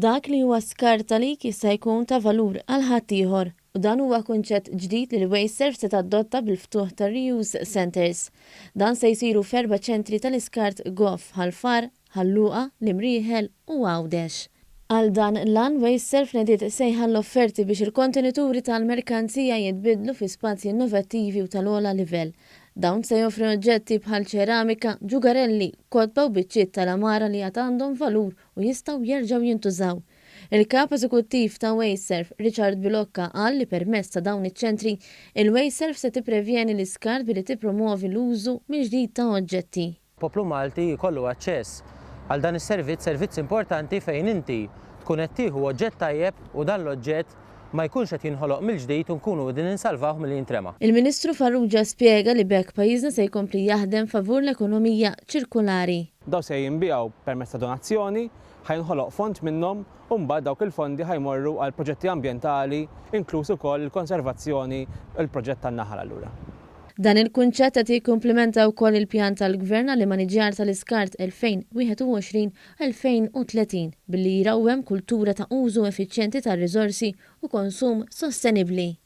Dak li huwa skart għalik jista' jkun ta' valur għal ħadd ieħor u dan huwa kunċett ġdid li l-Wasteserv se tadotta bil-ftuħ ta' reuse centers. Dan se jsiru f'4 ċentri tal-iskart Goff, Ħalfar, Ħalluqa, Limrieħel u Għawdex. Għal dan l-an Wasteserv nediet sejħa l-offerti biex il-kontenituri tal-merkanzija jitbidlu fi spazji innovattivi u tal-ola livell. Dawn se joffri oġġetti bħal ċeramika, ġugarelli, kotba u biċċiet tal-amara li għad għandhom valur u jistgħu jerġgħu jintużaw. Il-kap eżekuttiv ta' Wasteserv, Richard Bilocca, qal li permezz ta' dawn iċ-ċentri, il-Wasteserv se tipprevjeni l-iskart billi tippromuovi l-użu mill-ġdid ta' oġġetti. Poplu Malti jkollu aċċess għal dan is-servizz, servizz importanti fejn inti tkun qed tieħu oġġett tajjeb u dan l-oġġett ma jkunx qed jinħoloq mill-ġdid u nkunu qegħdin insalvawh milli jintrema. Il-Ministru Farrugia spjega li bekk pajjiżna se jkompli jaħdem favur l-ekonomija ċirkulari. Daw se jinbiegħu permezz ta' donazzjoni, ħajnħoloq fond minnhom u mbagħad dawk il-fondi ħajmorru għal proġetti ambjentali, inkluż ukoll il-konservazzjoni il-proġett tan-naħal allura. Dan il-kunċett qed jikkumplementa wkoll il-pjan tal-Gvern għal maniġġjar tal-iskart 2021-2030 billi jrawhem kultura ta' użu effiċjenti tar-riżorsi u konsum sostenibbli.